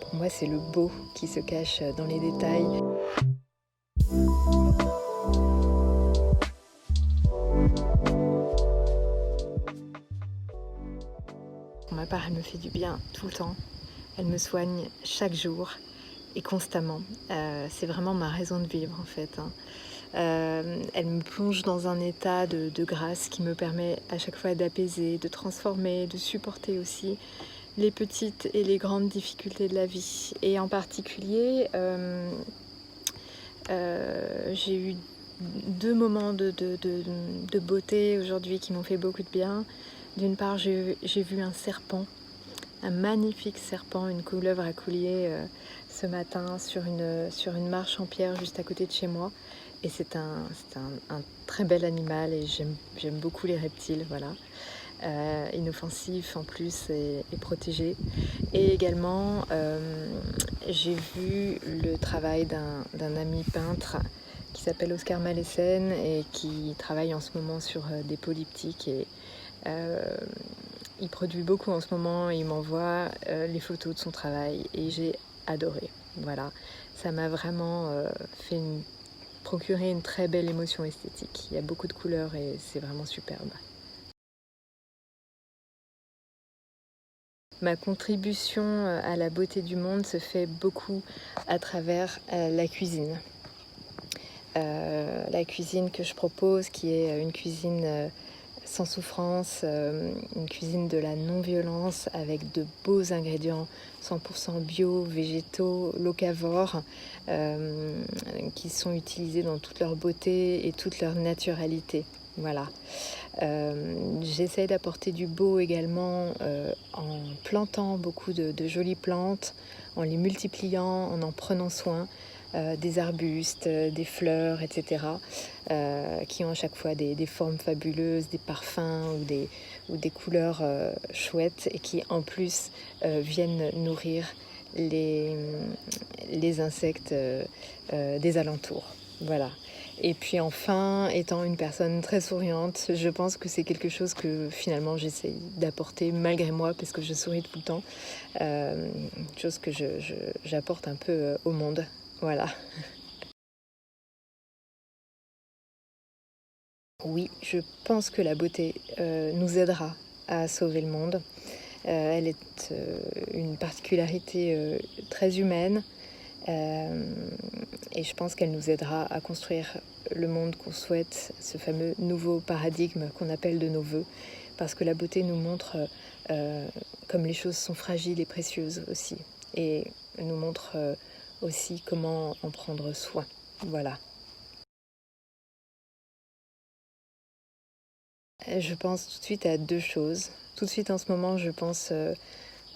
Pour moi, c'est le beau qui se cache dans les détails. Pour ma part, elle me fait du bien tout le temps. Elle me soigne chaque jour et constamment. C'est vraiment ma raison de vivre en fait, hein. Elle me plonge dans un état de grâce qui me permet à chaque fois d'apaiser, de transformer, de supporter aussi les petites et les grandes difficultés de la vie. Et en particulier, j'ai eu 2 moments de beauté aujourd'hui qui m'ont fait beaucoup de bien. D'une part, j'ai vu un serpent, un magnifique serpent, une couleuvre à coulier ce matin sur une marche en pierre juste à côté de chez moi. Et c'est un très bel animal et j'aime beaucoup les reptiles, voilà. Inoffensif en plus et protégé. Et également, j'ai vu le travail d'un ami peintre qui s'appelle Oscar Malesen et qui travaille en ce moment sur des polyptyques et il produit beaucoup en ce moment et il m'envoie les photos de son travail et j'ai adoré. Voilà, ça m'a vraiment procuré une très belle émotion esthétique. Il y a beaucoup de couleurs et c'est vraiment superbe. Ma contribution à la beauté du monde se fait beaucoup à travers la cuisine. La cuisine que je propose, qui est une cuisine sans souffrance, une cuisine de la non-violence avec de beaux ingrédients 100% bio, végétaux, locavores, qui sont utilisés dans toute leur beauté et toute leur naturalité. Voilà. J'essaie d'apporter du beau également en plantant beaucoup de jolies plantes, en les multipliant, en prenant soin. Des arbustes, des fleurs, etc., qui ont à chaque fois des formes fabuleuses, des parfums ou des couleurs chouettes et qui en plus viennent nourrir les insectes des alentours. Voilà. Et puis enfin, étant une personne très souriante, je pense que c'est quelque chose que finalement j'essaye d'apporter malgré moi parce que je souris tout le temps, chose que j'apporte un peu au monde. Voilà. Oui, je pense que la beauté nous aidera à sauver le monde. Elle est une particularité très humaine et je pense qu'elle nous aidera à construire le monde qu'on souhaite, ce fameux nouveau paradigme qu'on appelle de nos voeux, parce que la beauté nous montre comme les choses sont fragiles et précieuses aussi, et nous montre aussi comment en prendre soin. Voilà. Je pense tout de suite à 2 choses. Tout de suite en ce moment, je pense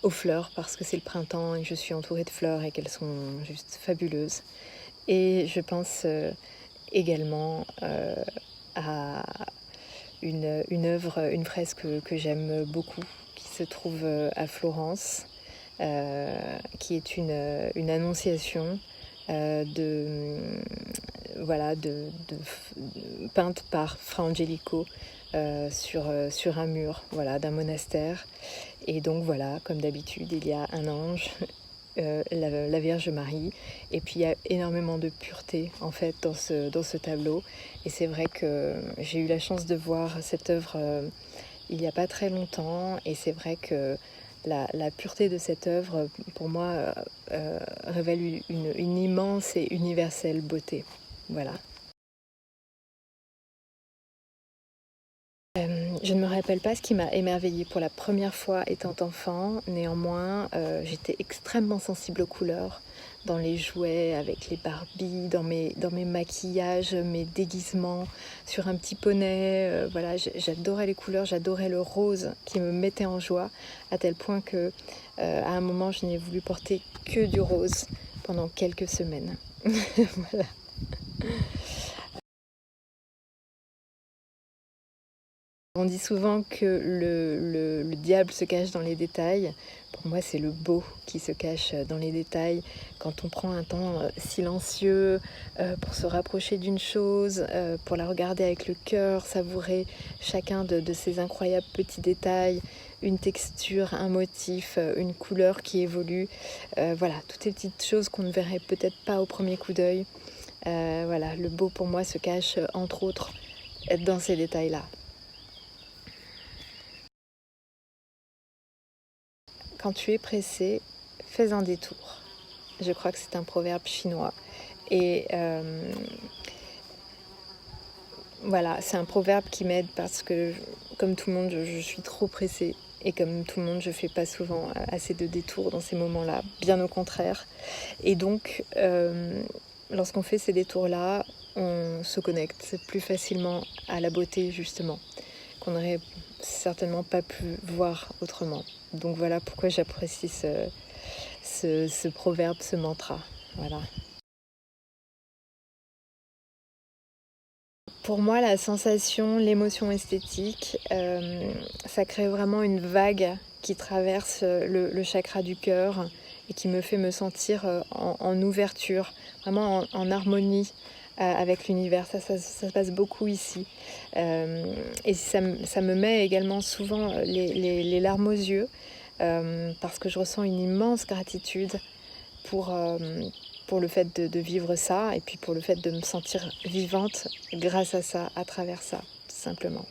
aux fleurs parce que c'est le printemps et que je suis entourée de fleurs et qu'elles sont juste fabuleuses. Et je pense également à une œuvre, une fresque que j'aime beaucoup, qui se trouve à Florence, qui est une annonciation voilà, peinte par Fra Angelico sur un mur, voilà, d'un monastère. Et donc voilà, comme d'habitude, il y a un ange, la Vierge Marie, et puis il y a énormément de pureté en fait dans ce tableau. Et c'est vrai que j'ai eu la chance de voir cette œuvre il n'y a pas très longtemps, et c'est vrai que la pureté de cette œuvre, pour moi, révèle une immense et universelle beauté. Voilà. Je ne me rappelle pas ce qui m'a émerveillée pour la première fois étant enfant. Néanmoins, j'étais extrêmement sensible aux couleurs, dans les jouets, avec les Barbies, dans mes maquillages, mes déguisements, sur un petit poney. Voilà, j'adorais les couleurs, j'adorais le rose qui me mettait en joie, à tel point que, à un moment, je n'ai voulu porter que du rose pendant quelques semaines. Voilà. On dit souvent que le diable se cache dans les détails. Pour moi, c'est le beau qui se cache dans les détails. Quand on prend un temps silencieux pour se rapprocher d'une chose, pour la regarder avec le cœur, savourer chacun de ces incroyables petits détails, une texture, un motif, une couleur qui évolue. Voilà, toutes ces petites choses qu'on ne verrait peut-être pas au premier coup d'œil. Voilà, le beau pour moi se cache entre autres dans ces détails-là. Quand tu es pressé, fais un détour. Je crois que c'est un proverbe chinois. Et voilà, c'est un proverbe qui m'aide parce que, comme tout le monde, je suis trop pressée. Et comme tout le monde, je ne fais pas souvent assez de détours dans ces moments-là, bien au contraire. Et donc, lorsqu'on fait ces détours-là, on se connecte plus facilement à la beauté, justement, qu'on n'aurait certainement pas pu voir autrement. Donc voilà pourquoi j'apprécie ce proverbe, ce mantra. Voilà. Pour moi, la sensation, l'émotion esthétique, ça crée vraiment une vague qui traverse le chakra du cœur et qui me fait me sentir en ouverture, vraiment en harmonie avec l'univers. Ça se passe beaucoup ici. Et ça me met également souvent les larmes aux yeux parce que je ressens une immense gratitude pour le fait de vivre ça et puis pour le fait de me sentir vivante grâce à ça, à travers ça, tout simplement.